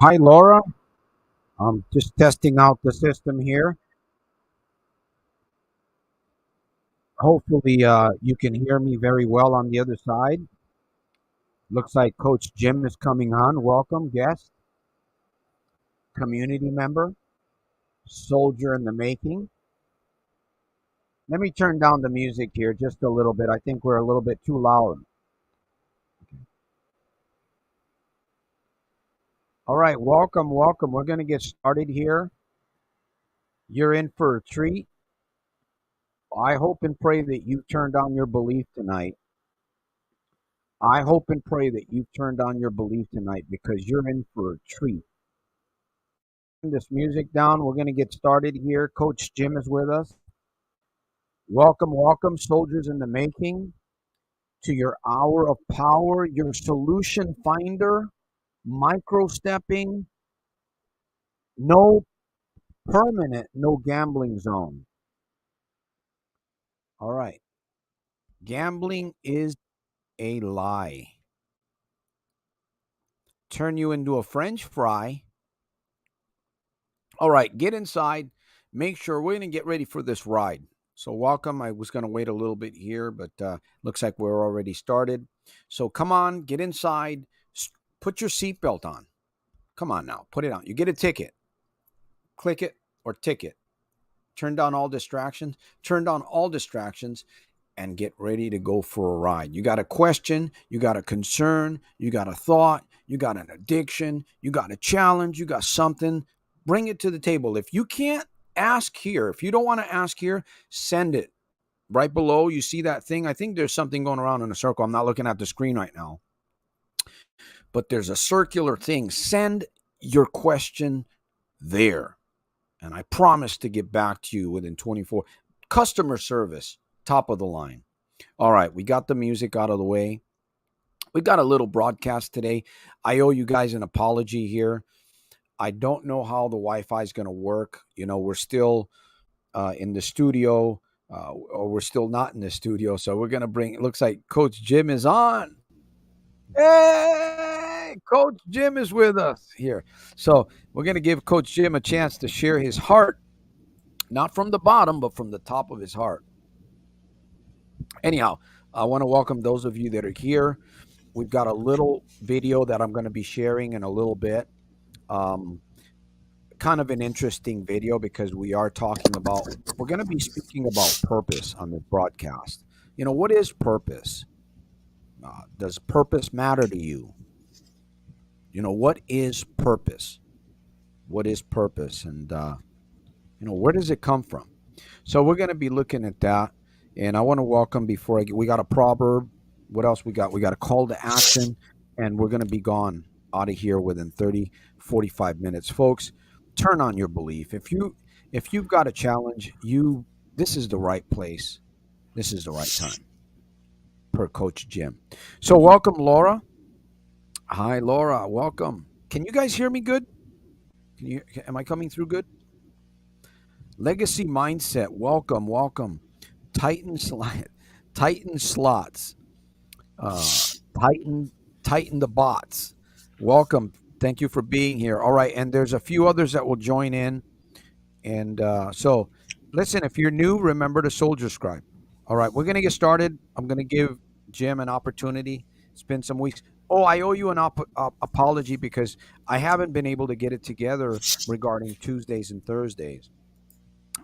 Hi, Laura. I'm just testing out the system here. Hopefully, you can hear me very well on the other side. Looks like Coach Jim is coming on. Welcome, guest, community member, soldier in the making. Let me turn down the music here just a little bit. I think we're a little bit too loud. All right, welcome, welcome. We're going to get started here. You're in for a treat. I hope and pray that you turned on your belief tonight. I hope and pray that you've turned on your belief tonight because you're in for a treat. This music down. We're going to get started here. Coach Jim is with us. Welcome, welcome, soldiers in the making, to your hour of power, your solution finder, micro stepping, no permanent, no gambling zone. All right. Gambling is a lie. Turn you into a French fry. All right, get inside. Make sure we're going to get ready for this ride. So, welcome. I was going to wait a little bit here, but looks like we're already started. So, come on, get inside. Put your seatbelt on. Come on now, put it on. You get a ticket. Click it or ticket. Turn down all distractions. Turn down all distractions and get ready to go for a ride. You got a question, you got a concern, you got a thought, you got an addiction, you got a challenge, you got something. Bring it to the table. If you can't ask here, if you don't want to ask here, send it. Right below, you see that thing? I think there's something going around in a circle. I'm not looking at the screen right now. But there's a circular thing. Send your question there. And I promise to get back to you within 24. Customer service, top of the line. All right, we got the music out of the way. We got a little broadcast today. I owe you guys an apology here. I don't know how the Wi-Fi is going to work. You know, we're still in the studio, or we're still not in the studio. So we're going to bring, it looks like Coach Jim is on. Hey, Coach Jim is with us here. So we're going to give Coach Jim a chance to share his heart, not from the bottom, but from the top of his heart. Anyhow, I want to welcome those of you that are here. We've got a little video that I'm going to be sharing in a little bit. Um, Kind of an interesting video because we're going to be speaking about purpose on this broadcast. You know, what is purpose? Does purpose matter to you? You know, what is purpose? What is purpose? And, where does it come from? So we're going to be looking at that. And I want to welcome we got a proverb. What else we got? We got a call to action, and we're going to be gone out of here within 30, 45 minutes. Folks, turn on your belief. If you've got a challenge, this is the right place. This is the right time. Per Coach Jim. So welcome, Laura. Hi, Laura. Welcome. Can you guys hear me good? Am I coming through good? Legacy mindset. Welcome, welcome. Titan slot, Titan slots. Uh, Titan the bots. Welcome. Thank you for being here. All right, and there's a few others that will join in. And so, listen, if you're new, remember to soldier scribe. All right, we're gonna get started. I'm gonna give Jim an opportunity. It's been some weeks. Oh, I owe you an apology because I haven't been able to get it together regarding Tuesdays and Thursdays.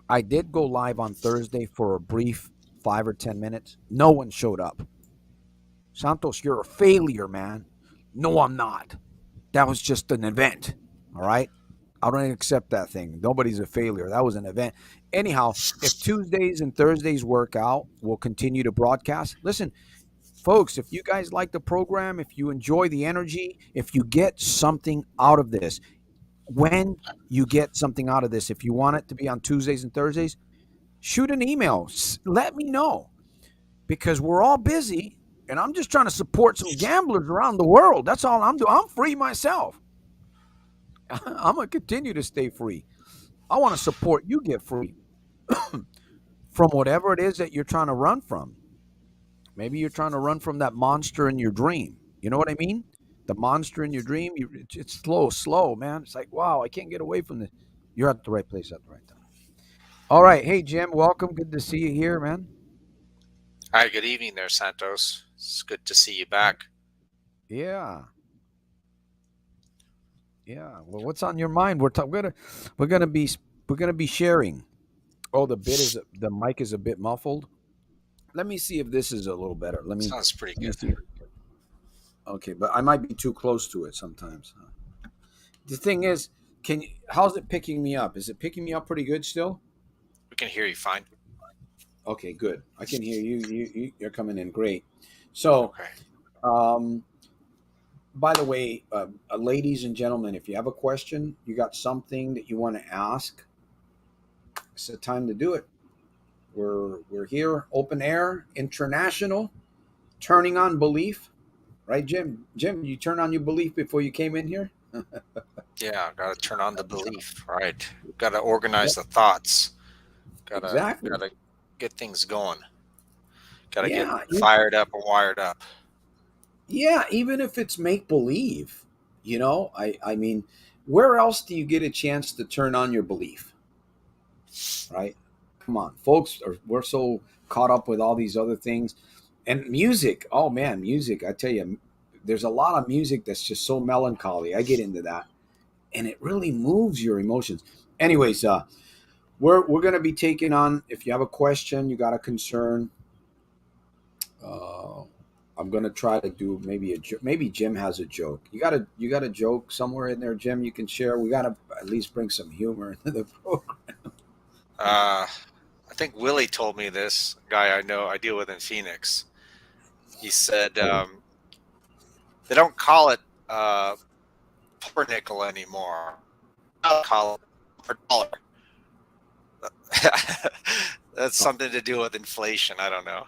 I did go live on Thursday for a brief 5 or 10 minutes. No one showed up. Santos, you're a failure, man. No, I'm not. That was just an event. All right. I don't accept that thing. Nobody's a failure. That was an event. Anyhow, if Tuesdays and Thursdays work out, we'll continue to broadcast. Listen, folks, if you guys like the program, if you enjoy the energy, if you get something out of this, when you get something out of this, if you want it to be on Tuesdays and Thursdays, shoot an email. Let me know because we're all busy and I'm just trying to support some gamblers around the world. That's all I'm doing. I'm free myself. I'm going to continue to stay free. I want to support you get free from whatever it is that you're trying to run from. Maybe you're trying to run from that monster in your dream. You know what I mean? the monster in your dream, it's slow, man. It's like, wow, I can't get away from this. You're at the right place at the right time. All right. Hey, Jim, welcome. Good to see you here, man. Hi, good evening there, Santos. It's good to see you back. Yeah. Yeah. Well, what's on your mind? We're gonna be we're gonna be sharing. Oh, the mic is a bit muffled. Let me see if this is a little better. Sounds pretty Let me good. see. Okay, but I might be too close to it sometimes. The thing is, how's it picking me up? Is it picking me up pretty good still? We can hear you fine. Okay, good. I can hear you. You're coming in great. So, Okay. um, by the way, ladies and gentlemen, if you have a question, you got something that you want to ask, it's the time to do it. We're here, open air, international, turning on belief, right, Jim? Jim, you turn on your belief before you came in here. Yeah, got to turn on the belief, right? Got to organize Yep, the thoughts. Got to exactly. got to get things going. Got to get Yeah, fired up and wired up. yeah. Even if it's make believe, I mean, where else do you get a chance to turn on your belief, right? Come on, folks. We're so caught up with all these other things, and music. Oh man, music. I tell you, there's a lot of music that's just so melancholy. I get into that, and it really moves your emotions. Anyways, we're gonna be taking on. If you have a question, you got a concern. Uh, I'm gonna try to do maybe Jim has a joke. You got a joke somewhere in there, Jim. You can share. We gotta at least bring some humor into the program. Uh, I think Willie told me this guy I know I deal with in Phoenix. He said Oh, they don't call it pumpernickel anymore. They'll call it $1. That's oh, something to do with inflation. I don't know.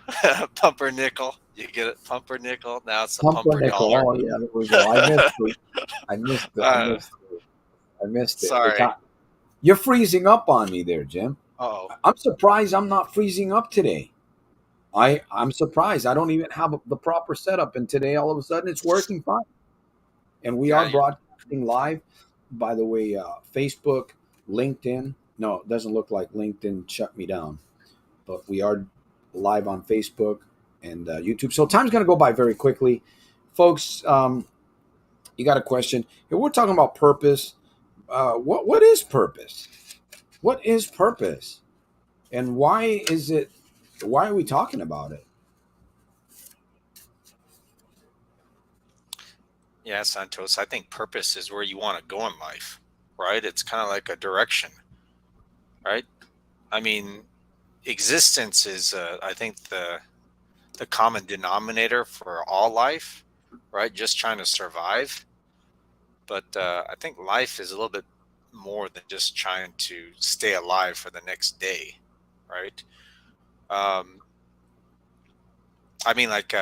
Pumpernickel. You get it? Pumpernickel. Now it's a pumper pumpernickel. dollar. Oh yeah, there we go. I missed it. I missed it. I uh, missed it. I missed it. sorry. You're freezing up on me there, Jim. Oh, I'm surprised I'm not freezing up today. I'm surprised. I don't even have the proper setup, and today all of a sudden it's working fine. And we yeah. are broadcasting live. By the way, Facebook, LinkedIn. No, it doesn't look like LinkedIn shut me down, but we are live on Facebook and YouTube. So time's going to go by very quickly, folks. You got a question? Here we're talking about purpose. What is purpose? What is purpose, and why is it? Why are we talking about it? Yeah, Santos. I think purpose is where you want to go in life, right? It's kind of like a direction, right? I mean, existence is, I think, the common denominator for all life, right? Just trying to survive. But I think life is a little bit more than just trying to stay alive for the next day, right? Um, I mean, like,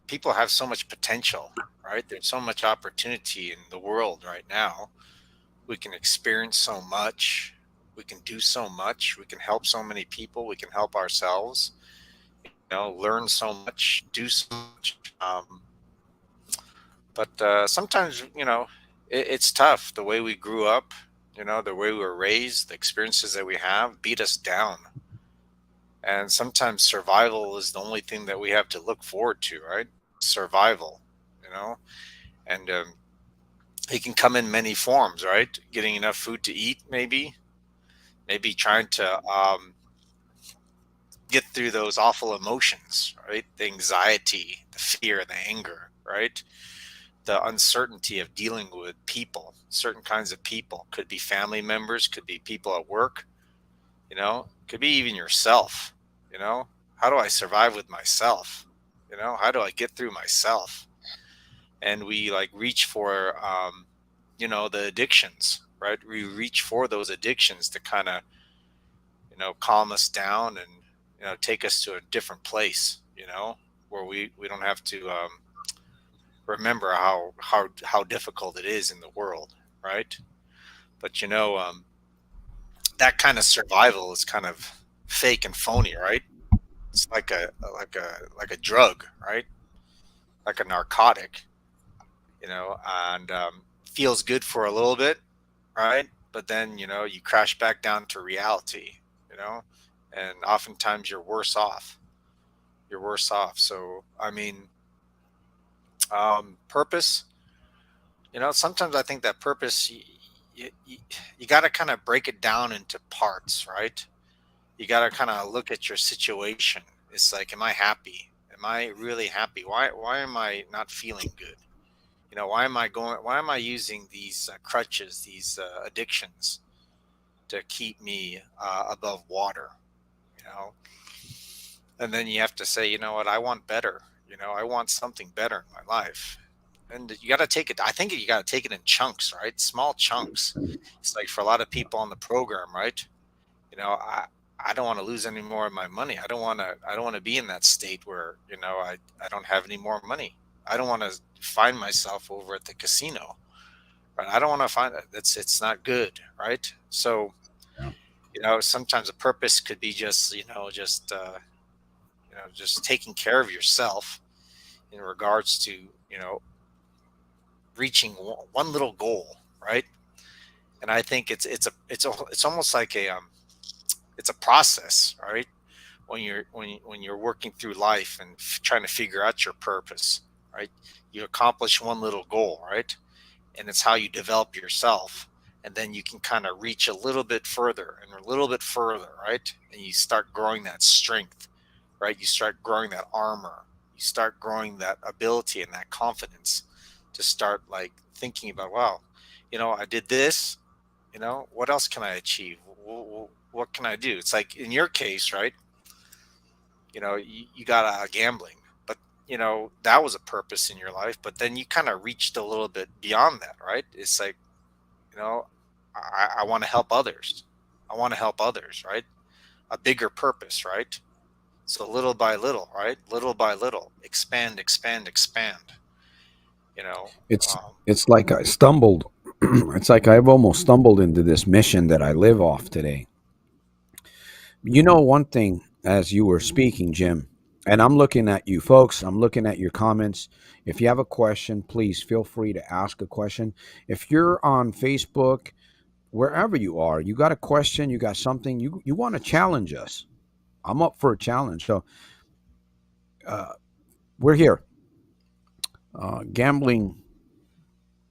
people have so much potential, right? There's so much opportunity in the world right now. We can experience so much. We can do so much. We can help so many people. We can help ourselves. Learn so much, do so much. But sometimes, it's tough. The way we grew up, the way we were raised, the experiences that we have beat us down. And sometimes survival is the only thing that we have to look forward to, right? Survival, you know, and it can come in many forms, right? Getting enough food to eat, maybe trying to get through those awful emotions, right? The anxiety, the fear, the anger, right? The uncertainty of dealing with people, certain kinds of people. Could be family members, could be people at work, could be even yourself. you know how do I survive with myself? How do I get through myself? And we like reach for the addictions, right? We reach for those addictions to kind of calm us down and take us to a different place, where we don't have to remember how difficult it is in the world, right? But that kind of survival is kind of fake and phony, right? It's like a drug, right? Like a narcotic. and feels good for a little bit, right? But then, you crash back down to reality, you know, and oftentimes you're worse off. You're worse off. So, I mean, purpose, sometimes I think that purpose, you got to kind of break it down into parts, right? You got to kind of look at your situation. It's like, am I happy? Am I really happy? Why am I not feeling good? Why am I using these crutches, these addictions to keep me above water? You know, and then you have to say, you know what, I want better. I want something better in my life. And you got to take it. I think you got to take it in chunks, right? Small chunks. It's like for a lot of people on the program, right? You know, I don't want to lose any more of my money. I don't want to be in that state where, I don't have any more money. I don't want to find myself over at the casino. Right? I don't want to find that. It's not good, right? So, Yeah. sometimes a purpose could be just, just taking care of yourself in regards to, reaching one little goal, right? And I think it's almost like it's a process, right? When you're working through life and trying to figure out your purpose, right? You accomplish one little goal, right? And it's how you develop yourself, and then you can kind of reach a little bit further and a little bit further, right? And you start growing that strength, right? You start growing that armor, you start growing that ability and that confidence to start like thinking about, wow, I did this, what else can I achieve? What can I do? It's like in your case, right? You got gambling, but that was a purpose in your life, but then you kind of reached a little bit beyond that, right? It's like, you know I want to help others. I want to help others, right? A bigger purpose, right? So little by little, right? Little by little, expand, expand, expand. you know It's um, it's like I stumbled. It's like I've almost stumbled into this mission that I live off today. You know, one thing as you were speaking, Jim, and I'm looking at you folks, I'm looking at your comments. If you have a question, please feel free to ask a question. If you're on Facebook, wherever you are, you got a question, you got something, you want to challenge us. I'm up for a challenge. So uh, we're here. Gambling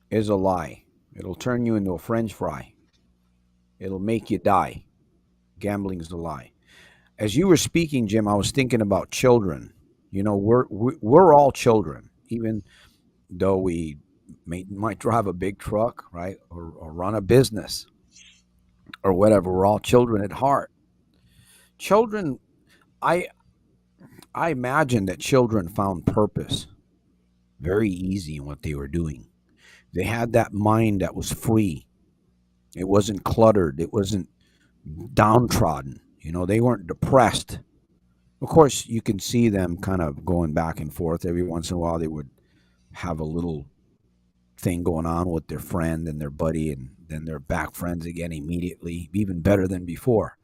is a lie. It'll turn you into a French fry. It'll make you die. Gambling is a lie. As you were speaking, Jim, I was thinking about children. You know, we're all children, even though we might drive a big truck, right, or run a business or whatever. We're all children at heart. Children, I I imagine that children found purpose very easy in what they were doing. They had that mind that was free. It wasn't cluttered. It wasn't downtrodden. You know, they weren't depressed. Of course, you can see them kind of going back and forth. Every once in a while, they would have a little thing going on with their friend and their buddy, and then they're back friends again immediately, even better than before.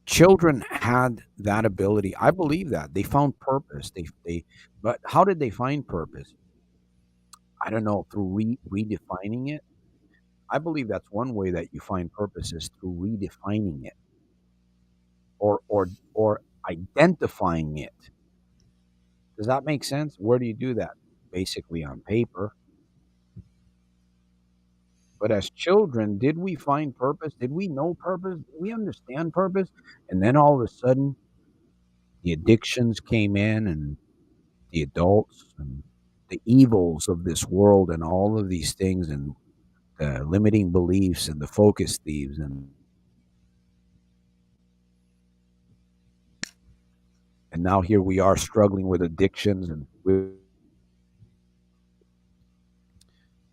Children had that ability. I believe that they found purpose. But how did they find purpose? I don't know, through redefining it. I believe that's one way that you find purpose is through redefining it or identifying it. Does that make sense? Where do you do that? Basically on paper. But as children, did we find purpose? Did we know purpose? Did we understand purpose? And then all of a sudden, the addictions came in and the adults and the evils of this world and all of these things and the limiting beliefs and the focus thieves and now here we are struggling with addictions and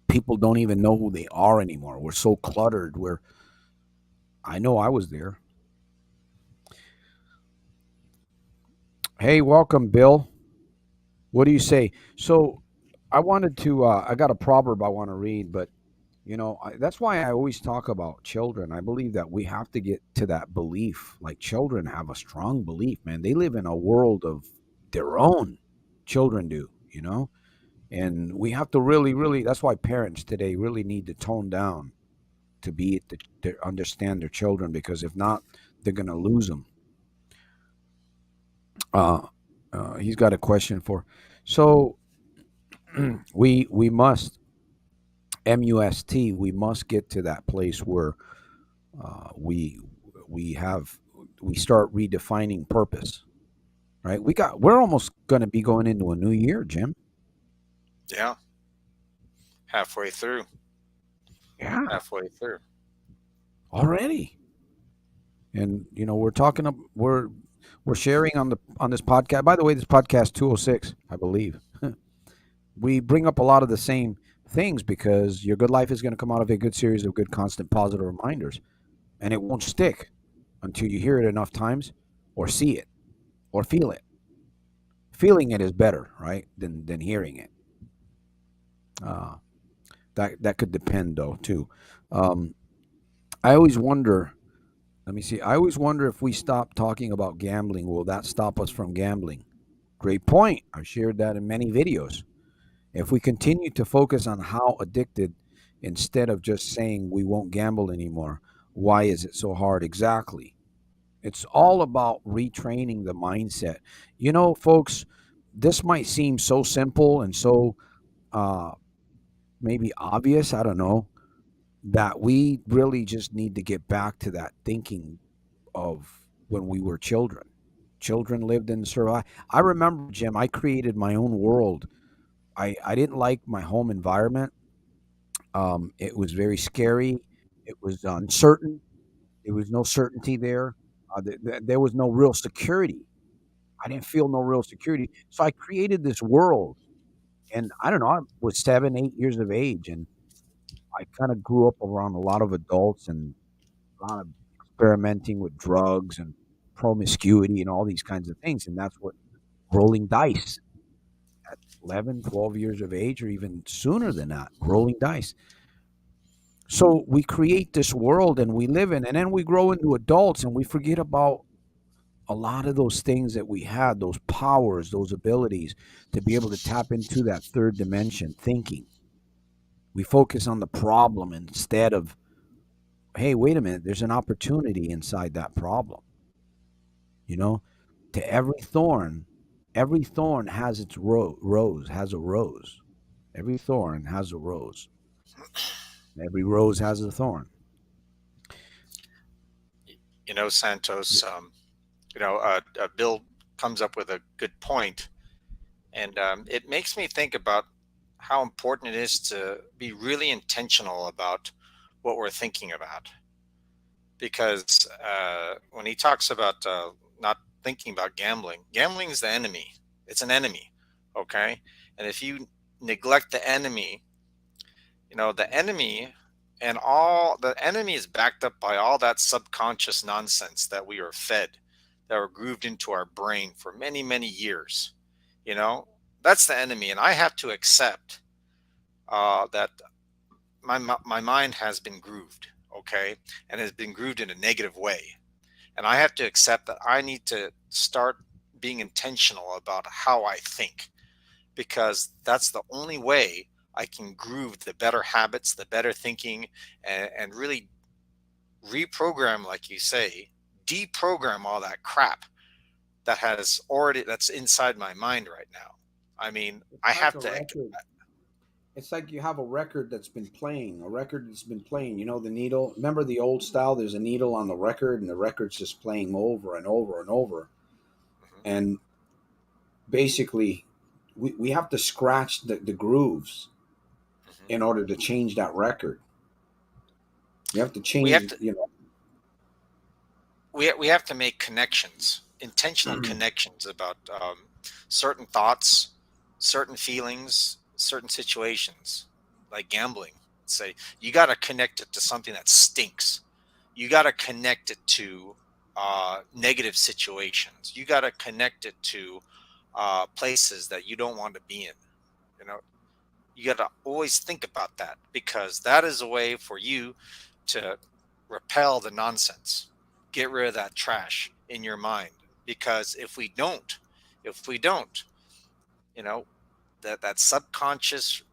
people don't even know who they are anymore. We're so cluttered. I know I was there. Hey, welcome, Bill. What do you say? So I wanted to. I got a proverb I want to read, but that's why I always talk about children. I believe that we have to get to that belief. Like children have a strong belief, man. They live in a world of their own. Children do. And we have to really, really. That's why parents today really need to tone down to understand their children, because if not, they're going to lose them. Uh, he's got a question for. So we must must we must get to that place where uh, we we have we start redefining purpose. Right? We're almost going to be going into a new year, Jim. Yeah, halfway through. Yeah, Halfway through. already. And we're sharing on this podcast. By the way, this podcast 206, I believe. We bring up a lot of the same things because your good life is going to come out of a good series of good, constant, positive reminders, and it won't stick until you hear it enough times, or see it, or feel it. Feeling it is better, right, than hearing it. Uh, that could depend though too. Um, I always wonder. Let me see. I always wonder if we stop talking about gambling, will that stop us from gambling? Great point. I've shared that in many videos. If we continue to focus on how addicted instead of just saying we won't gamble anymore, why is it so hard? Exactly. It's all about retraining the mindset. Folks, this might seem so simple and so uh, maybe obvious. I don't know that we really just need to get back to that thinking of when we were children. Children lived in survival. I remember, Jim, I created my own world. I didn't like my home environment. It was very scary. It was uncertain. There was no certainty there. There was no real security. I didn't feel no real security. So I created this world. And I don't know, I was 7, 8 years of age. And I kind of grew up around a lot of adults and a lot of experimenting with drugs and promiscuity and all these kinds of things. And that's what rolling dice at 11, 12 years of age, or even sooner than that, rolling dice. So we create this world and we live in, and then we grow into adults and we forget about a lot of those things that we had, those powers, those abilities to be able to tap into that third dimension thinking. We focus on the problem instead of, hey, wait a minute, there's an opportunity inside that problem. You know, to every thorn has its rose, has a rose. Every thorn has a rose. Every rose has a thorn. Santos, Bill comes up with a good point, and it makes me think about how important it is to be really intentional about what we're thinking about. Because when he talks about not thinking about gambling, gambling is the enemy. It's an enemy, okay? And if you neglect the enemy, the enemy and all the enemy is backed up by all that subconscious nonsense that we are fed, that were grooved into our brain for many, many years. You know, that's the enemy. And I have to accept that my mind has been grooved, okay, and has been grooved in a negative way. And I have to accept that I need to start being intentional about how I think, because that's the only way I can groove the better habits, the better thinking, and really reprogram, like you say, deprogram all that crap that's inside my mind right now. I mean, It's I like have a to. record. It's like you have a record that's been playing, a record that's been playing. The needle. Remember the old style? There's a needle on the record, and the record's just playing over and over and over. Mhm, And basically, we have to scratch the grooves mhm. in order to change that record. We have to We have change, to we have to make connections, intentional connections about certain thoughts, certain feelings, certain situations, like gambling. Say you got to connect it to something that stinks. You got to connect it to negative situations. You got to connect it to places that you don't want to be in. You know, you got to always think about that, because that is a way for you to repel the nonsense, get rid of that trash in your mind. Because if we don't, you know that subconscious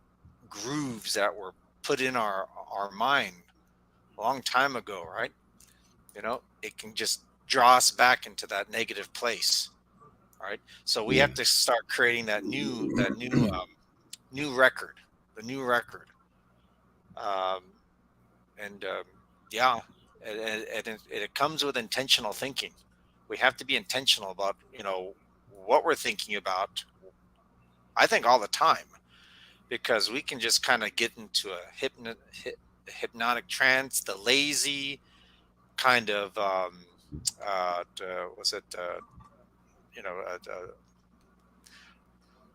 grooves that were put in our mind a long time ago, right? It can just draw us back into that negative place, right? So we Yeah. have to start creating new record, the new record. um, and yeah, and it comes with intentional thinking. We have to be intentional about what we're thinking about. I think all the time, because we can just kind of get into a hypnotic trance, the lazy kind of was it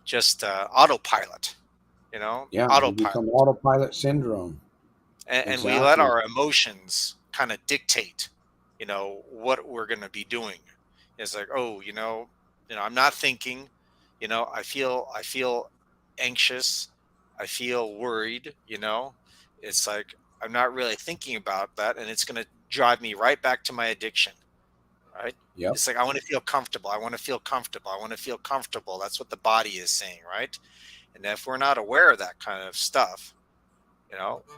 just autopilot, Yeah, we become autopilot. autopilot syndrome. And we let Exactly. our emotions kind of dictate what we're going to be doing. It's like, oh, I'm not thinking. I feel anxious, I feel worried. It's like I'm not really thinking about that, and it's going to drive me right back to my addiction, right? Yep. It's like, I want to feel comfortable, I want to feel comfortable, I want to feel comfortable. That's what the body is saying, right? And if we're not aware of that kind of stuff,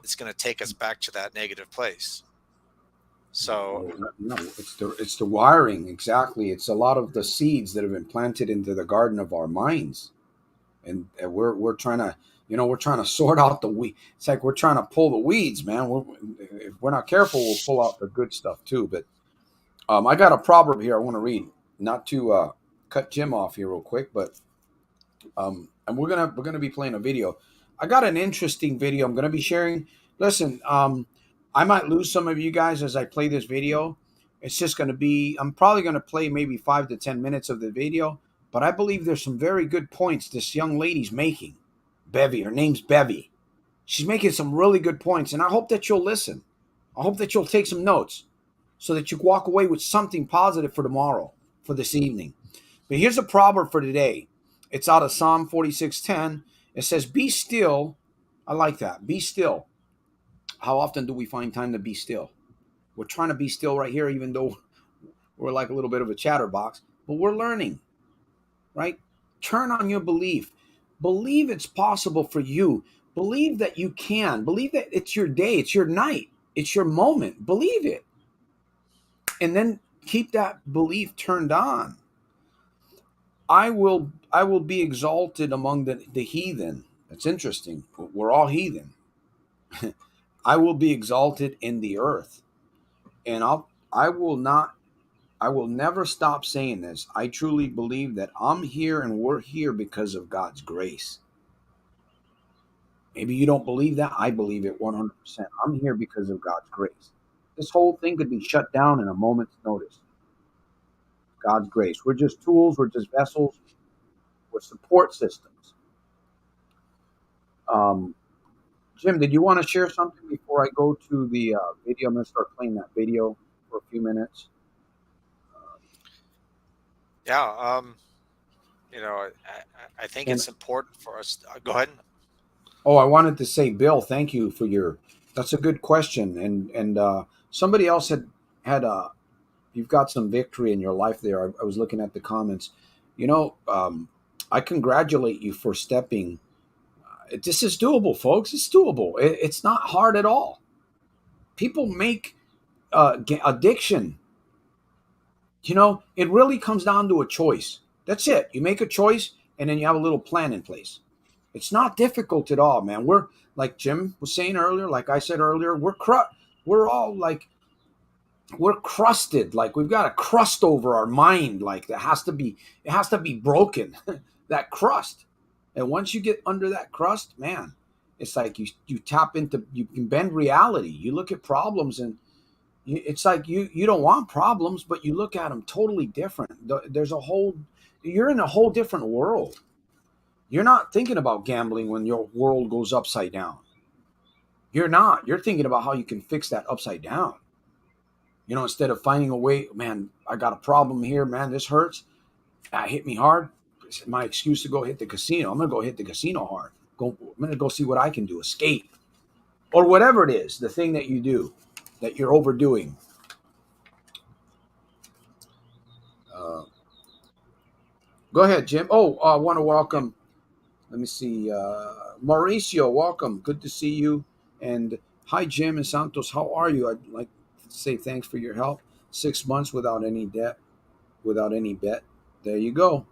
it's going to take us back to that negative place. So, No, it's the wiring. Exactly. It's a lot of the seeds that have been planted into the garden of our minds, and we're trying to we're trying to sort out the weed. It's like we're trying to pull the weeds, man. If we're not careful, we'll pull out the good stuff too. But I got a proverb here I want to read, not to cut Jim off here real quick, but and we're gonna be playing a video. I got an interesting video I'm gonna be sharing. Listen, I might lose some of you guys as I play this video. It's just gonna be. I'm probably gonna play maybe 5 to 10 minutes of the video, but I believe there's some very good points this young lady's making. Bevy, her name's Bevy. She's making some really good points, and I hope that you'll listen. I hope that you'll take some notes so that you walk away with something positive for tomorrow, for this evening. But here's a proverb for today. It's out of Psalm 46:10. It says, "Be still." I like that. Be still. How often do we find time to be still? We're trying to be still right here, even though we're like a little bit of a chatterbox, but we're learning, right? Turn on your belief. Believe it's possible for you. Believe that you can. Believe that it's your day, it's your night, it's your moment. Believe it. And then keep that belief turned on. I will be exalted among the heathen. That's interesting. We're all heathen. I will be exalted in the earth. And I will never stop saying this. I truly believe that I'm here and we're here because of God's grace. Maybe you don't believe that. I believe it 100%. I'm here because of God's grace. This whole thing could be shut down in a moment's notice. God's grace. We're just tools, we're just vessels, we're support systems. Um, Jim, did you want to share something before I go to the video? I'm going to start playing that video for a few minutes. yeah, I think And it's important for us. Go ahead. oh, I wanted to say, Bill, thank you for your. That's a good question. And somebody else had you've got some victory in your life there. I was looking at the comments. You know, I congratulate you for stepping. This is doable, folks. It's doable. It's not hard at all. People make addiction. It really comes down to a choice. That's it. You make a choice, and then you have a little plan in place. It's not difficult at all, man. We're like Jim was saying earlier, like I said earlier, we're all like we're crusted. Like we've got a crust over our mind. Like it has to be broken. That crust. And once you get under that crust, man, it's like you tap into you can bend reality. You look at problems and it's like you don't want problems, but you look at them totally different. You're in a whole different world. You're not thinking about gambling when your world goes upside down. You're not. You're thinking about how you can fix that upside down. Instead of finding a way, man, I got a problem here, man, this hurts. That hit me hard. It's my excuse to go hit the casino. I'm gonna go hit the casino hard. I'm gonna go see what I can do, escape, or whatever it is, the thing that you do that you're overdoing. Uh, Go ahead, Jim. Oh, I want to welcome. Let me see. Mauricio, welcome. Good to see you. And hi, Jim and Santos. How are you? I'd like to say thanks for your help. 6 months without any debt, without any bet. There you go.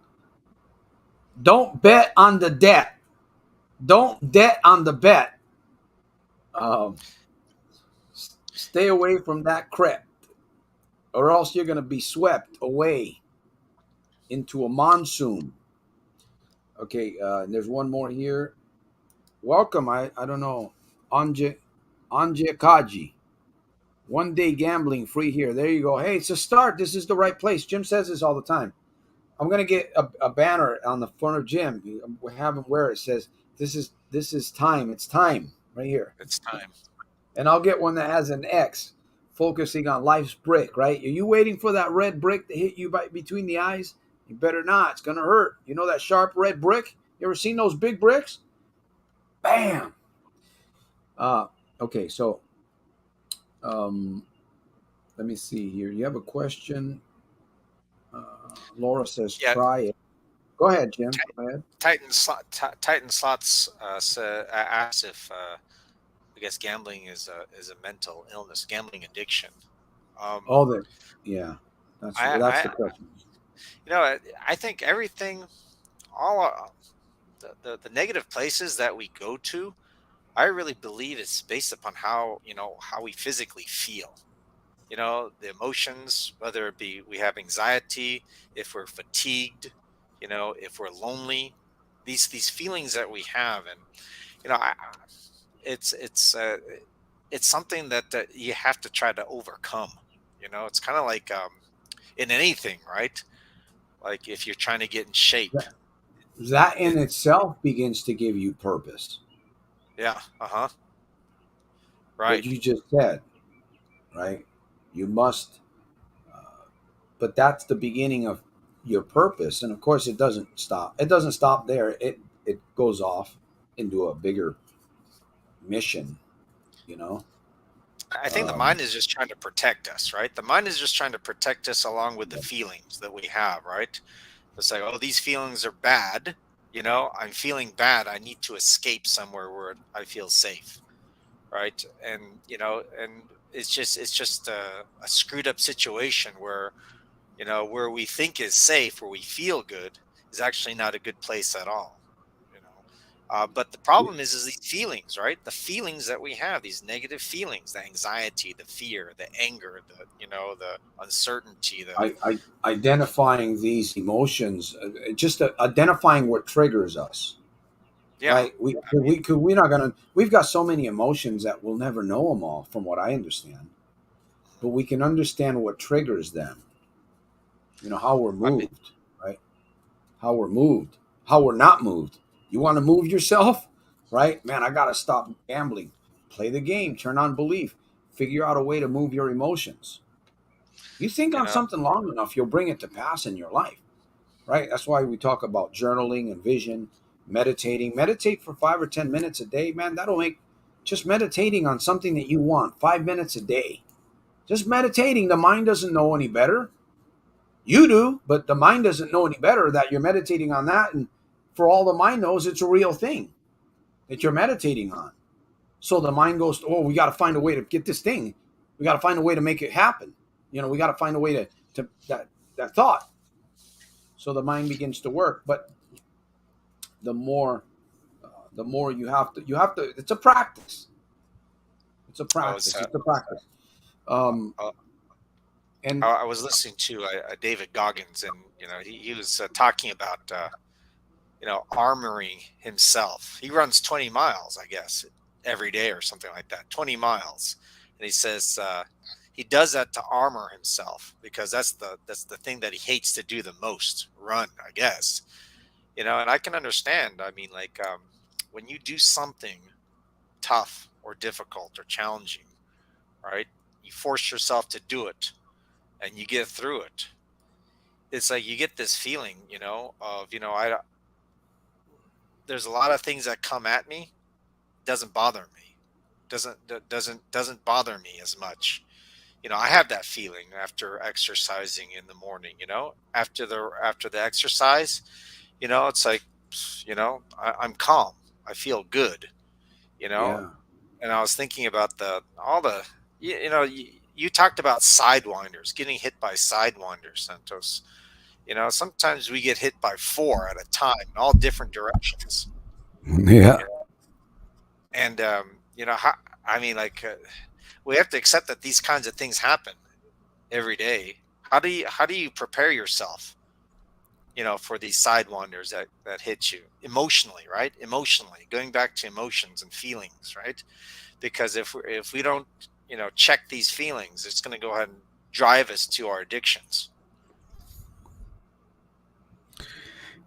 Don't bet on the debt. Don't debt on the bet. Um, Stay away from that crap, or else you're going to be swept away into a monsoon. Okay, there's one more here. Welcome. I don't know. Anje Kaji. 1 day gambling free here. There you go. Hey, it's a start. This is the right place. Jim says this all the time. I'm gonna get a banner on the front of Jim. We have him where it says this is time. It's time right here. It's time. And I'll get one that has an X, focusing on life's brick. Right? Are you waiting for that red brick to hit you between the eyes? You better not. It's gonna hurt. You know that sharp red brick? You ever seen those big bricks? Bam. Uh, okay. So um, let me see here. You have a question? Laura says, Yeah, try it. Go ahead, Jim. Go ahead. Titan slots asks if I guess gambling is a mental illness, gambling addiction. Um, Oh, the yeah, that's I the question. I think everything, all the negative places that we go to, I really believe it's based upon how we physically feel. The emotions, whether it be we have anxiety, if we're fatigued, if we're lonely, these feelings that we have. And you know I, it's it's uh, it's something that you have to try to overcome. It's kind of like in anything, right? Like if you're trying to get in shape. That, that in it, itself begins to give you purpose. yeah, uh-huh, What right. you just said, right? You must, but that's the beginning of your purpose. And of course, it doesn't stop. It doesn't stop there. It goes off into a bigger mission. You know. I think the Um, mind is just trying to protect us, right? The mind is just trying to protect us along with the feelings that we have, right? It's like, oh, these feelings are bad. I'm feeling bad. I need to escape somewhere where I feel safe, right? And it's just a screwed up situation where where we think is safe, where we feel good, is actually not a good place at all. You know, but the problem is these feelings, right? The feelings that we have, these negative feelings, the anxiety, the fear, the anger, the uncertainty, the identifying these emotions, just identifying what triggers us, yeah. right? We I mean, we could we're not gonna. We've got so many emotions that we'll never know them all, from what I understand. But we can understand what triggers them. How we're I mean, moved, right? How we're moved, how we're not moved. You want to move yourself, right? Man, I gotta stop gambling. Play the game. Turn on belief. Figure out a way to move your emotions. You think you on know, something long enough, you'll bring it to pass in your life, right? That's why we talk about journaling and vision, meditating. Meditate for 5 or 10 minutes a day, man. That'll make just meditating on something that you want 5 minutes a day. Just meditating, the mind doesn't know any better. You do, but the mind doesn't know any better that you're meditating on that. And for all the mind knows, it's a real thing that you're meditating on. So the mind goes, oh, we got to find a way to get this thing. We got to find a way to make it happen. We got to find a way to that thought. So the mind begins to work. But the more the more you have to. It's a practice. It's a I was practice. It's a practice. Um, uh, and I was listening to David Goggins, and he was talking about armoring himself. He runs 20 miles, I guess, every day or something like that. 20 miles, and he says he does that to armor himself because that's the thing that he hates to do the most. Run, I guess. And I can understand. I mean, like when you do something tough or difficult or challenging, right? You force yourself to do it, and you get through it. It's like you get this feeling, of I there's a lot of things that come at me. Doesn't bother me. Doesn't bother me as much. I have that feeling after exercising in the morning. After the exercise, it's like I'm calm. I feel good. You know, Yeah. and I was thinking about the all the you talked about sidewinders, getting hit by sidewinders, Santos. Sometimes we get hit by four at a time in all different directions. Yeah. You know? And how, I mean, like we have to accept that these kinds of things happen every day. How do you prepare yourself? For these sidewinders that hit you emotionally, right? Emotionally, going back to emotions and feelings, right? Because if we don't check these feelings, it's going to go ahead and drive us to our addictions.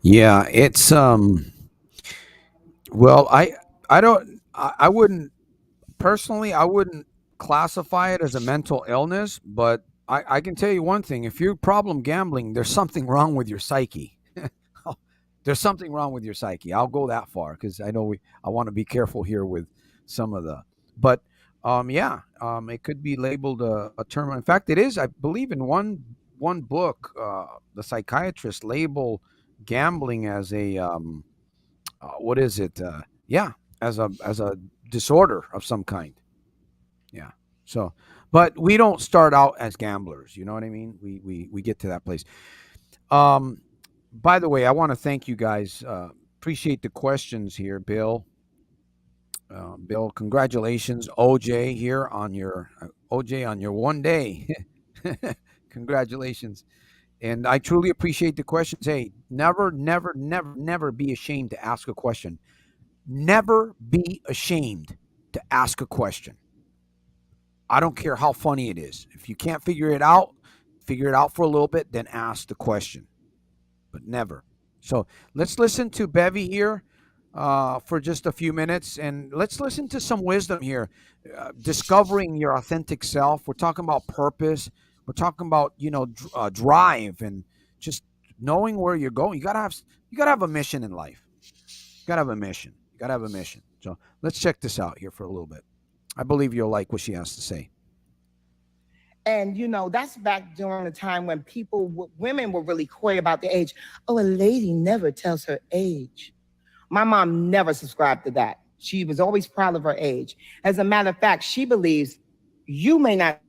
Yeah, it's well, I don't I wouldn't personally, I wouldn't classify it as a mental illness, but I can tell you one thing: if you're problem gambling, there's something wrong with your psyche. There's something wrong with your psyche. I'll go that far because I know I want to be careful here with some of the, but yeah, it could be labeled a term. In fact, it is. I believe in one book, the psychiatrist label gambling as a what is it? Yeah, as a disorder of some kind. Yeah. So, but we don't start out as gamblers. You know what I mean? We get to that place. Um, by the way, I want to thank you guys. Appreciate the questions here, Bill. Bill, congratulations, OJ here on your OJ on your 1 day. Congratulations, and I truly appreciate the questions. Hey, never, never, never, never be ashamed to ask a question. Never be ashamed to ask a question. I don't care how funny it is. If you can't figure it out for a little bit, then ask the question, but never. So let's listen to Bevy here for just a few minutes, and let's listen to some wisdom here. Discovering your authentic self. We're talking about purpose. We're talking about drive and just knowing where you're going. You gotta have a mission in life. You gotta have a mission. You gotta have a mission. So let's check this out here for a little bit. I believe you'll like what she has to say. And that's back during the time when women were really coy about their age. Oh, a lady never tells her age. My mom never subscribed to that. She was always proud of her age. As a matter of fact, she believes you may not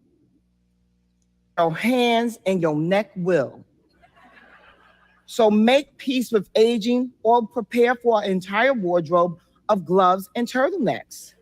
your hands and your neck will. So make peace with aging or prepare for an entire wardrobe of gloves and turtlenecks.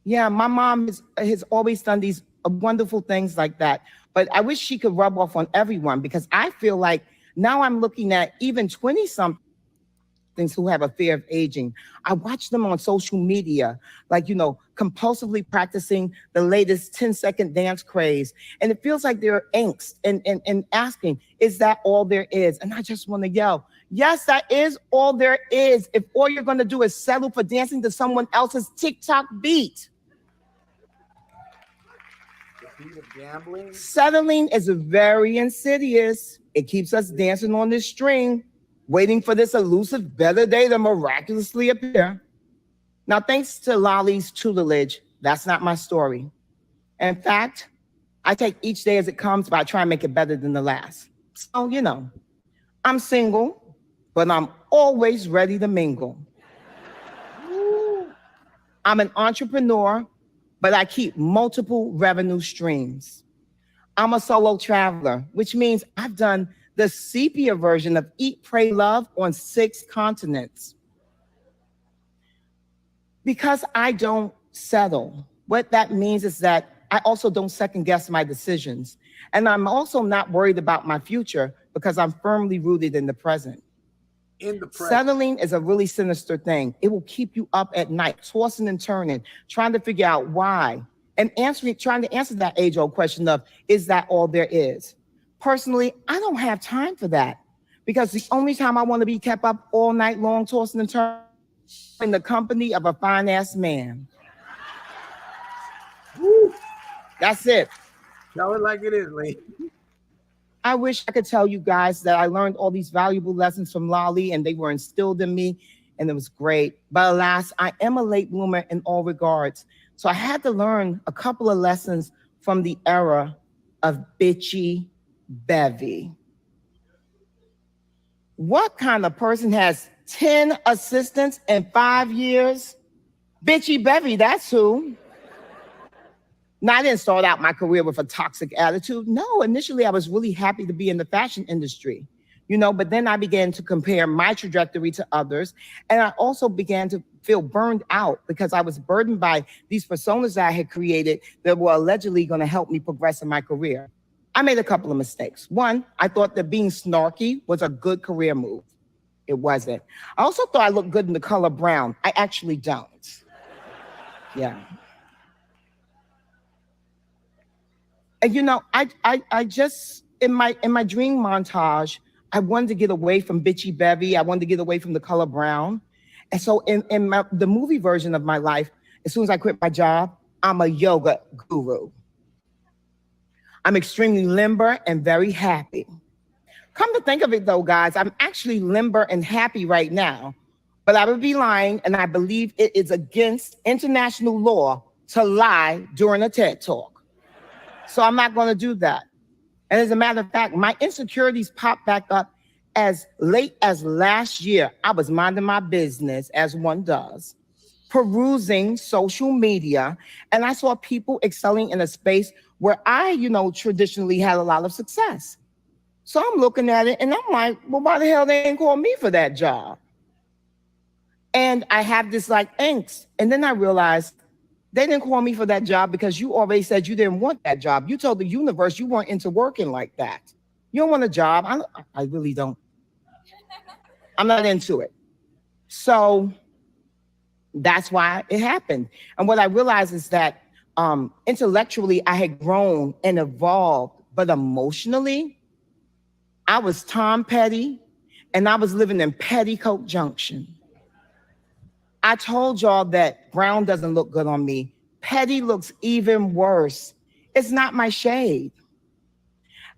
Yeah, my mom has always done these wonderful things like that. But I wish she could rub off on everyone because I feel like now I'm looking at even 20 somethings who have a fear of aging. I watch them on social media, like, compulsively practicing the latest 10-second dance craze. And it feels like they're angst and asking, is that all there is? And I just want to yell, yes, that is all there is. If all you're going to do is settle for dancing to someone else's TikTok beat. Gambling. Settling is very insidious. It keeps us dancing on this string, waiting for this elusive better day to miraculously appear. Now, thanks to Lolly's tutelage, that's not my story. In fact, I take each day as it comes, but I try and make it better than the last. So, I'm single, but I'm always ready to mingle. I'm an entrepreneur, but I keep multiple revenue streams. I'm a solo traveler, which means I've done the sepia version of Eat, Pray, Love on 6 continents. Because I don't settle, what that means is that I also don't second guess my decisions. And I'm also not worried about my future because I'm firmly rooted in the present. Settling is a really sinister thing. It will keep you up at night, tossing and turning, trying to figure out why, and trying to answer that age-old question of, is that all there is? Personally, I don't have time for that because the only time I want to be kept up all night long, tossing and turning, in the company of a fine-ass man. Woo. That's it. Tell it like it is, Lee. I wish I could tell you guys that I learned all these valuable lessons from Lolly and they were instilled in me and it was great. But alas, I am a late bloomer in all regards. So I had to learn a couple of lessons from the era of bitchy Bevy. What kind of person has 10 assistants in 5 years? Bitchy Bevy, that's who. Now, I didn't start out my career with a toxic attitude. No, initially I was really happy to be in the fashion industry, but then I began to compare my trajectory to others. And I also began to feel burned out because I was burdened by these personas that I had created that were allegedly going to help me progress in my career. I made a couple of mistakes. One, I thought that being snarky was a good career move. It wasn't. I also thought I looked good in the color brown. I actually don't. Yeah. And I just in my dream montage, I wanted to get away from bitchy bevy. I wanted to get away from the color brown. And so in the movie version of my life, as soon as I quit my job, I'm a yoga guru. I'm extremely limber and very happy. Come to think of it though, guys, I'm actually limber and happy right now. But I would be lying, and I believe it is against international law to lie during a TED talk. So I'm not going to do that. And as a matter of fact, my insecurities popped back up as late as last year. I was minding my business, as one does, perusing social media, and I saw people excelling in a space where I, traditionally had a lot of success. So I'm looking at it and I'm like, well, why the hell they didn't call me for that job? And I have this like angst. And then I realized they didn't call me for that job because you already said you didn't want that job. You told the universe you weren't into working like that. You don't want a job. I really don't. I'm not into it. So that's why it happened. And what I realized is that intellectually I had grown and evolved, but emotionally, I was Tom Petty and I was living in Petticoat Junction. I told y'all that brown doesn't look good on me. Petty looks even worse. It's not my shade.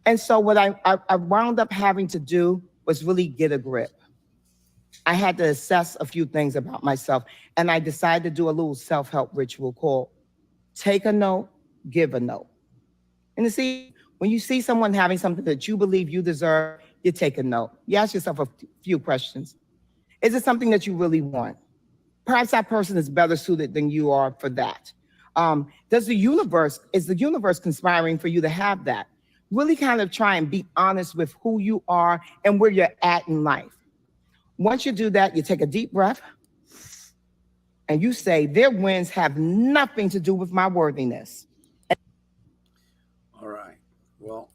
And so what I wound up having to do was really get a grip. I had to assess a few things about myself, and I decided to do a little self-help ritual called take a note, give a note. And you see, when you see someone having something that you believe you deserve, you take a note. You ask yourself a few questions. Is it something that you really want? Perhaps that person is better suited than you are for that. Is the universe conspiring for you to have that? Really kind of try and be honest with who you are and where you're at in life. Once you do that, you take a deep breath and you say, their wins have nothing to do with my worthiness. All right. Well,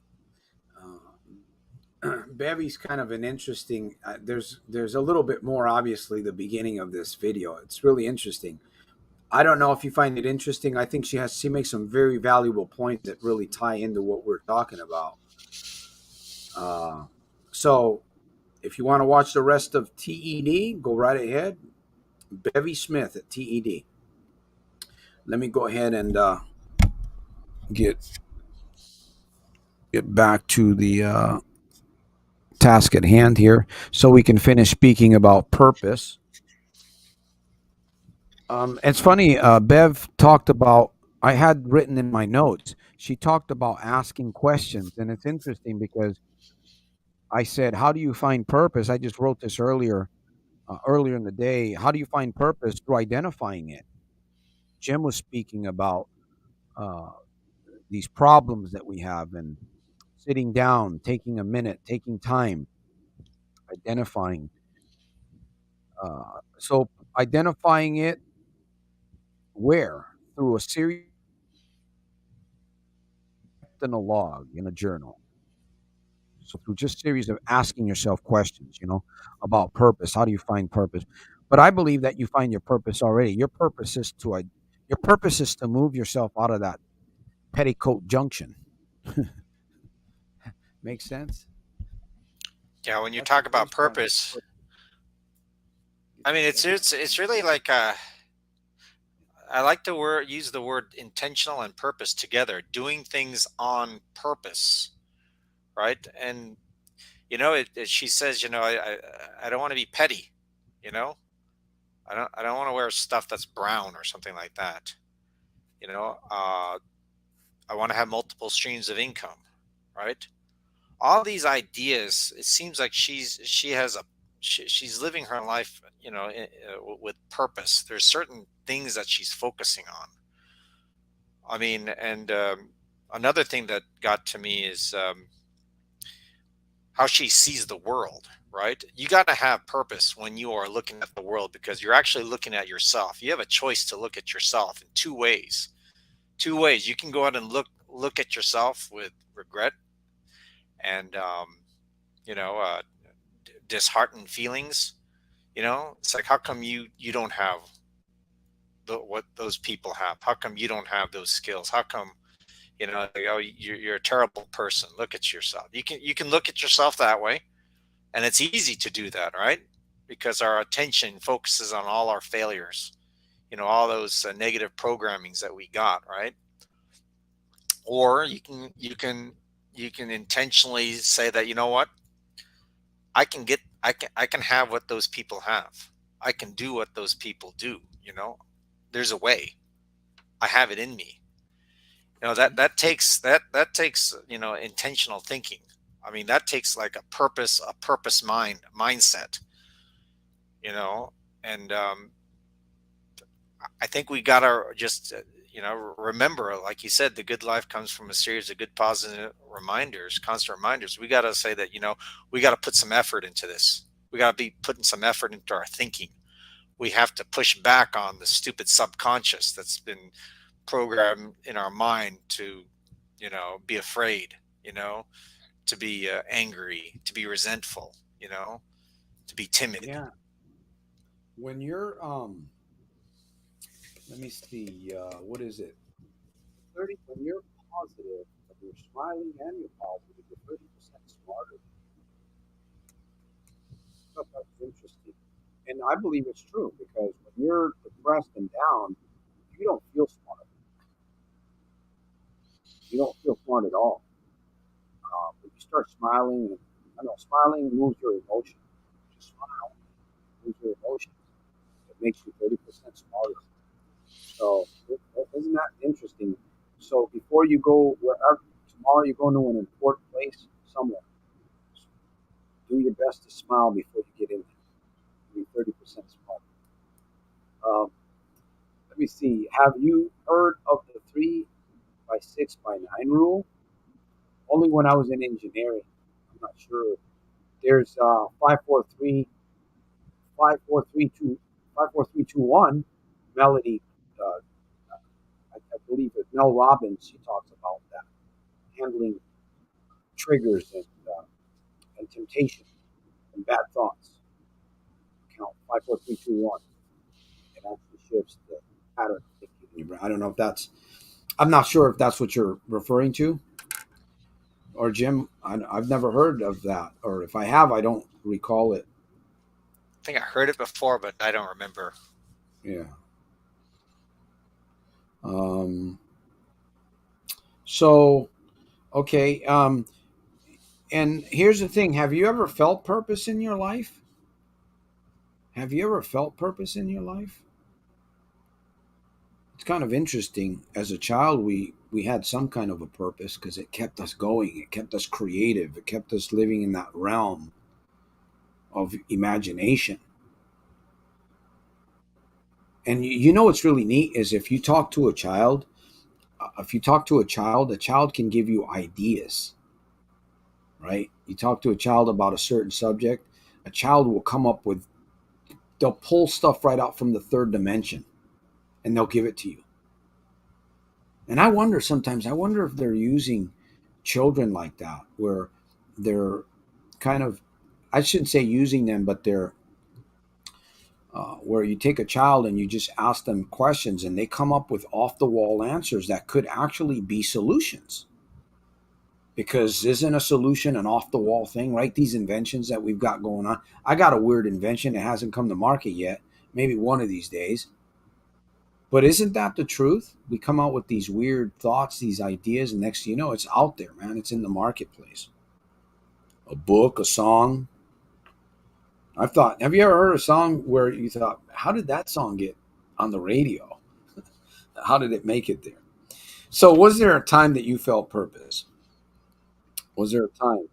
Bevy's kind of an interesting. There's a little bit more, obviously, the beginning of this video. It's really interesting. I don't know if you find it interesting. I think she makes some very valuable points that really tie into what we're talking about. So if you want to watch the rest of TED, go right ahead. Bevy Smith at TED. Let me go ahead and get back to the task at hand here so we can finish speaking about purpose. It's funny, Bev talked about, I had written in my notes, she talked about asking questions. And it's interesting because I said, how do you find purpose? I just wrote this earlier in the day. How do you find purpose? Through identifying it. Jim was speaking about uh, these problems that we have and sitting down, taking a minute, taking time, identifying. So identifying it where? Through a series in a log, in a journal. So through just series of asking yourself questions, about purpose. How do you find purpose? But I believe that you find your purpose already. Your purpose is to move yourself out of that petticoat junction. Make sense? Yeah, when you That's the talk about first one. purpose, I mean it's really like I like to use the word intentional and purpose together, doing things on purpose, right? And she says, I don't want to be petty, you know, I don't want to wear stuff that's brown or something like that, you know. I want to have multiple streams of income, right? All these ideas, it seems like she's living her life, with purpose. There's certain things that she's focusing on. I mean, and another thing that got to me is how she sees the world, right? You got to have purpose when you are looking at the world, because you're actually looking at yourself. You have a choice to look at yourself in two ways. Two ways. You can go out and look at yourself with regret and disheartened feelings. It's like, how come you don't have what those people have? How come you don't have those skills? How come, like, oh, you're a terrible person? Look at yourself. You can look at yourself that way, and it's easy to do that, right? Because our attention focuses on all our failures, all those negative programmings that we got, right? Or you can intentionally say that, you know what, I can have what those people have. I can do what those people do. There's a way. I have it in me. That takes intentional thinking. I mean, that takes like a purpose mindset. You know, and I think we gotta just remember, like you said, the good life comes from a series of good positive reminders, constant reminders. We gotta say that we gotta put some effort into this. We gotta be putting some effort into our thinking. We have to push back on the stupid subconscious that's been programmed in our mind to be afraid, to be angry, to be resentful, to be timid. Yeah. When you're let me see, what is it? 30, when you're positive, when you're smiling and you're positive, you're 30% smarter. I thought that was interesting. And I believe it's true because when you're depressed and down, you don't feel smart. You don't feel smart at all. When you start smiling, I know smiling moves your emotions. Just smile moves your emotions. It makes you 30% smarter. So isn't that interesting? So before you go wherever tomorrow, you go to an important place somewhere. Do your best to smile before you get in there. Be 30% smart. Let me see. Have you heard of the 3 by 6 by 9 rule? Only when I was in engineering. I'm not sure. There's 543, 543, 54321 melody. Uh, I believe it. Mel Robbins. He talks about that handling triggers and temptation and bad thoughts. Count 54321. It actually shifts the pattern. I don't know if that's. I'm not sure if that's what you're referring to, or Jim. I've never heard of that, or if I have, I don't recall it. I think I heard it before, but I don't remember. Yeah. Um, so okay. And here's the thing: have you ever felt purpose in your life? Have you ever felt purpose in your life? It's kind of interesting. As a child, we had some kind of a purpose because it kept us going. It kept us creative. It kept us living in that realm of imagination. And you know what's really neat is if you talk to a child, a child can give you ideas, right? You talk to a child about a certain subject, a child will come up with, they'll pull stuff right out from the third dimension and they'll give it to you. And I wonder sometimes, I wonder if they're using children like that, where they're kind of, I shouldn't say using them, but they're, where you take a child and you just ask them questions and they come up with off the wall answers that could actually be solutions. Because isn't a solution an off the wall thing, right? These inventions that we've got going on. I got a weird invention that hasn't come to market yet, maybe one of these days. But isn't that the truth? We come out with these weird thoughts, these ideas, and next thing you know, it's out there, man. It's in the marketplace. A book, a song. I've thought, have you ever heard a song where you thought, how did that song get on the radio? How did it make it there? So, was there a time that you felt purpose? Was there a time?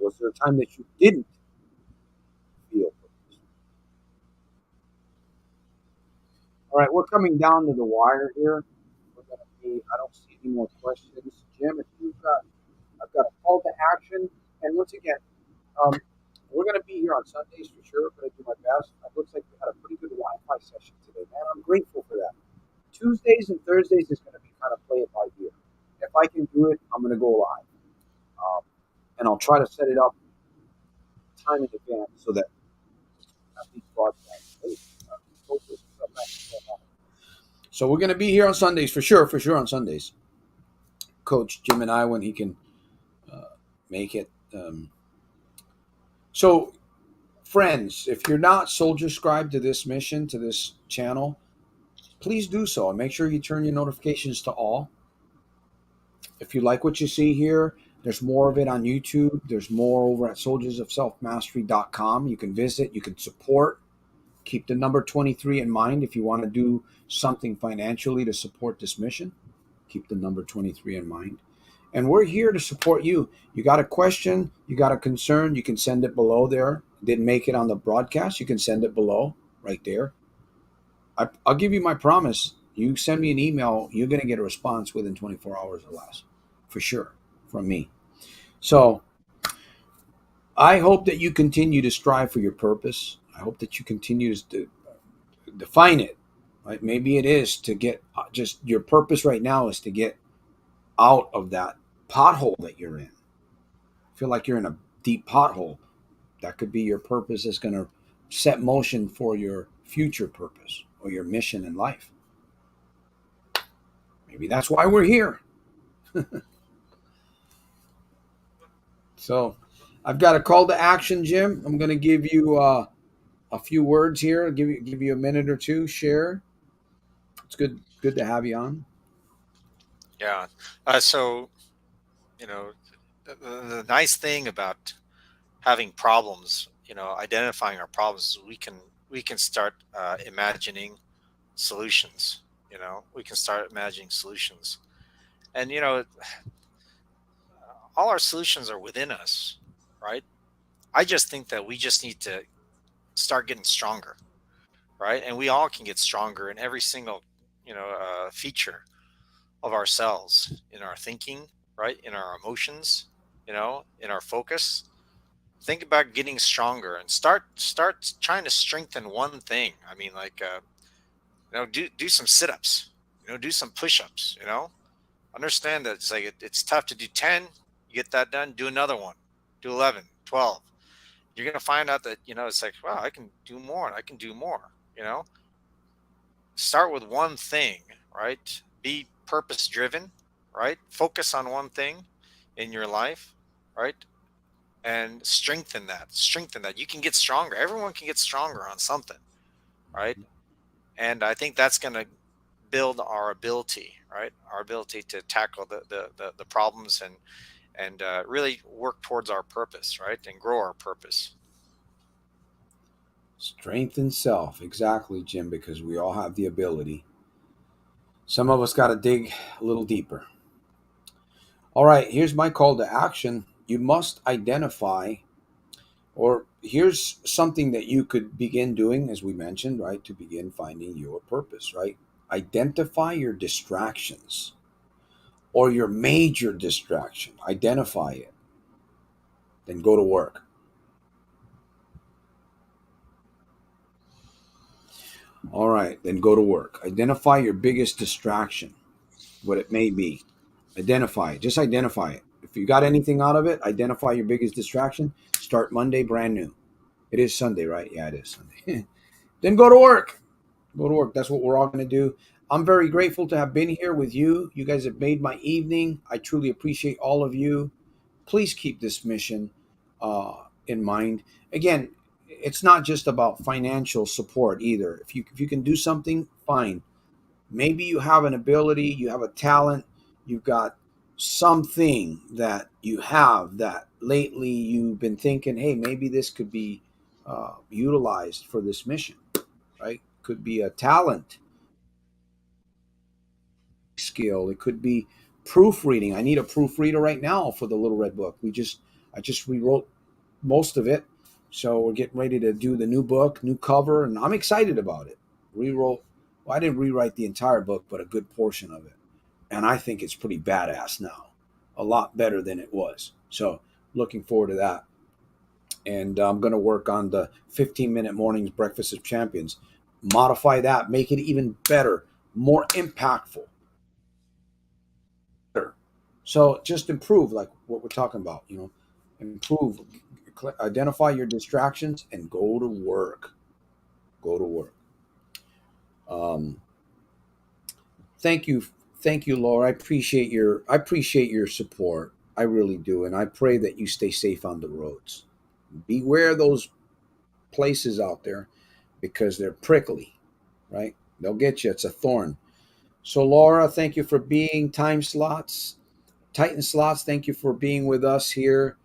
Was there a time that you didn't feel purpose? All right, we're coming down to the wire here. We're going to be, I don't see any more questions. Jim, if you've got, I've got a call to action. And once again, um, we're going to be here on Sundays for sure. I'm going to do my best. It looks like we had a pretty good Wi-Fi session today, man. I'm grateful for that. Tuesdays and Thursdays is going to be kind of play it by ear. If I can do it, I'm going to go live. And I'll try to set it up time in advance so that at least broadcast. Hey, focus, so we're going to be here on Sundays for sure on Sundays. Coach Jim and I, when he can make it. So, friends, if you're not soldier scribed to this mission, to this channel, please do so. And make sure you turn your notifications to all. If you like what you see here, there's more of it on YouTube. There's more over at soldiersofselfmastery.com. You can visit, you can support. Keep the number 23 in mind if you want to do something financially to support this mission. Keep the number 23 in mind. And we're here to support you. You got a question, you got a concern, you can send it below there. Didn't make it on the broadcast, you can send it below right there. I'll give you my promise. You send me an email, you're going to get a response within 24 hours or less, for sure, from me. So I hope that you continue to strive for your purpose. I hope that you continue to define it. Right? Maybe it is to get just your purpose right now is to get out of that pothole that you're in. Feel like you're in a deep pothole. That could be your purpose that's going to set motion for your future purpose or your mission in life. Maybe that's why we're here. So I've got a call to action, Jim. I'm going to give you a few words here. I'll give you a minute or two. Share. It's good to have you on. Yeah. So, the nice thing about having problems, identifying our problems, we can start imagining solutions. We can start imagining solutions, and all our solutions are within us, right? I just think that we just need to start getting stronger, right? And we all can get stronger in every single, feature of ourselves, in our thinking, right? In our emotions, in our focus. Think about getting stronger and start trying to strengthen one thing. I mean, like, do some sit-ups, do some push-ups, understand that it's like it's tough to do 10. You get that done, do another one, do 11, 12. You're going to find out that it's like, wow, I can do more and I can do more. Start with one thing, right? Be purpose driven, right? Focus on one thing in your life, right? And strengthen that. You can get stronger. Everyone can get stronger on something, right? And I think that's going to build our ability, right? Our ability to tackle the problems and really work towards our purpose, right? And grow our purpose. Strengthen self. Exactly, Jim, because we all have the ability. Some of us got to dig a little deeper. All right, here's my call to action. You must identify, or here's something that you could begin doing, as we mentioned, right, to begin finding your purpose, right? Identify your distractions or your major distraction. Identify it. Then go to work. All right, then go to work. Identify your biggest distraction, what it may be. Identify it. Just identify it. If you got anything out of it, identify your biggest distraction. Start Monday brand new. It is Sunday, right? Yeah, it is Sunday. Then go to work. Go to work. That's what we're all going to do. I'm very grateful to have been here with you. You guys have made my evening. I truly appreciate all of you. Please keep this mission in mind. Again, it's not just about financial support either. If you can do something, fine. Maybe you have an ability, you have a talent, you've got something that you have that lately you've been thinking, hey, maybe this could be utilized for this mission, right? Could be a talent skill. It could be proofreading. I need a proofreader right now for the Little Red Book. I just rewrote most of it. So we're getting ready to do the new book, new cover, and I'm excited about it. Rewrote. Well, I didn't rewrite the entire book, but a good portion of it, and I think it's pretty badass now, a lot better than it was. So looking forward to that. And I'm going to work on the 15-minute mornings breakfast of champions, modify that, make it even better, more impactful. So just improve, like what we're talking about, improve, identify your distractions and go to work. Go to work. Um, thank you, Laura. I appreciate your support. I really do, and I pray that you stay safe on the roads. Beware those places out there because they're prickly, right? They'll get you. It's a thorn. So, Laura, thank you for being time slots. Titan slots, thank you for being with us here.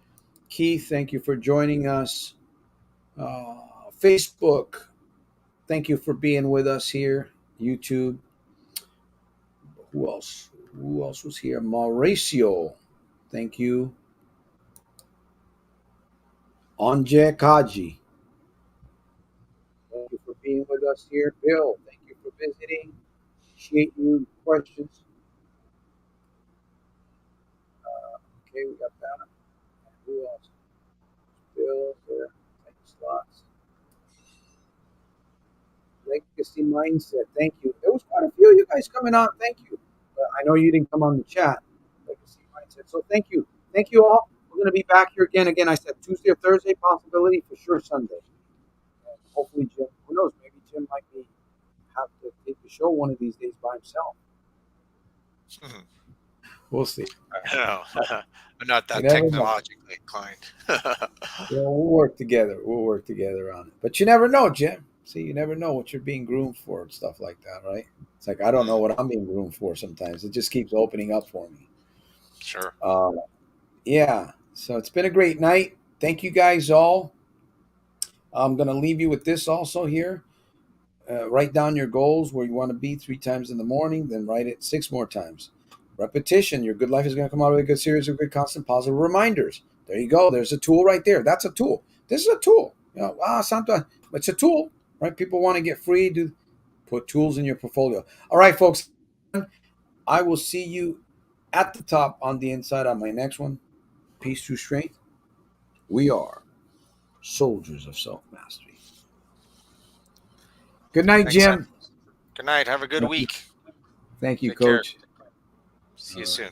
Keith, thank you for joining us. Facebook, thank you for being with us here. YouTube, who else? Who else was here? Mauricio, thank you. Anje Kaji, thank you for being with us here. Bill, thank you for visiting. Appreciate you. Questions? Okay, we got that. Who else? Bill, there. Titan slots. Legacy Mindset. Thank you. There was quite a few of you guys coming on. Thank you. I know you didn't come on the chat. Legacy Mindset. So thank you. Thank you all. We're going to be back here again. Again, I said Tuesday or Thursday, possibility for sure Sunday. And hopefully Jim, who knows, maybe Jim might have to take the show one of these days by himself. We'll see. No, I'm not that You never know. technologically inclined. We'll work together. We'll work together on it. But you never know, Jim. See, you never know what you're being groomed for and stuff like that, right? It's like I don't know what I'm being groomed for sometimes. It just keeps opening up for me. Sure. Yeah. So it's been a great night. Thank you guys all. I'm going to leave you with this also here. Write down your goals where you want to be 3 times in the morning, then write it 6 more times. Repetition. Your good life is going to come out of a good series of good, constant, positive reminders. There you go. There's a tool right there. That's a tool. This is a tool. Santos, it's a tool, right? People want to get free. Put tools in your portfolio. All right, folks. I will see you at the top on the inside on my next one. Peace through strength. We are soldiers of self-mastery. Good night, Thanks, Jim. Good night. Have a good week. Thank you, Take care. Coach. See you soon.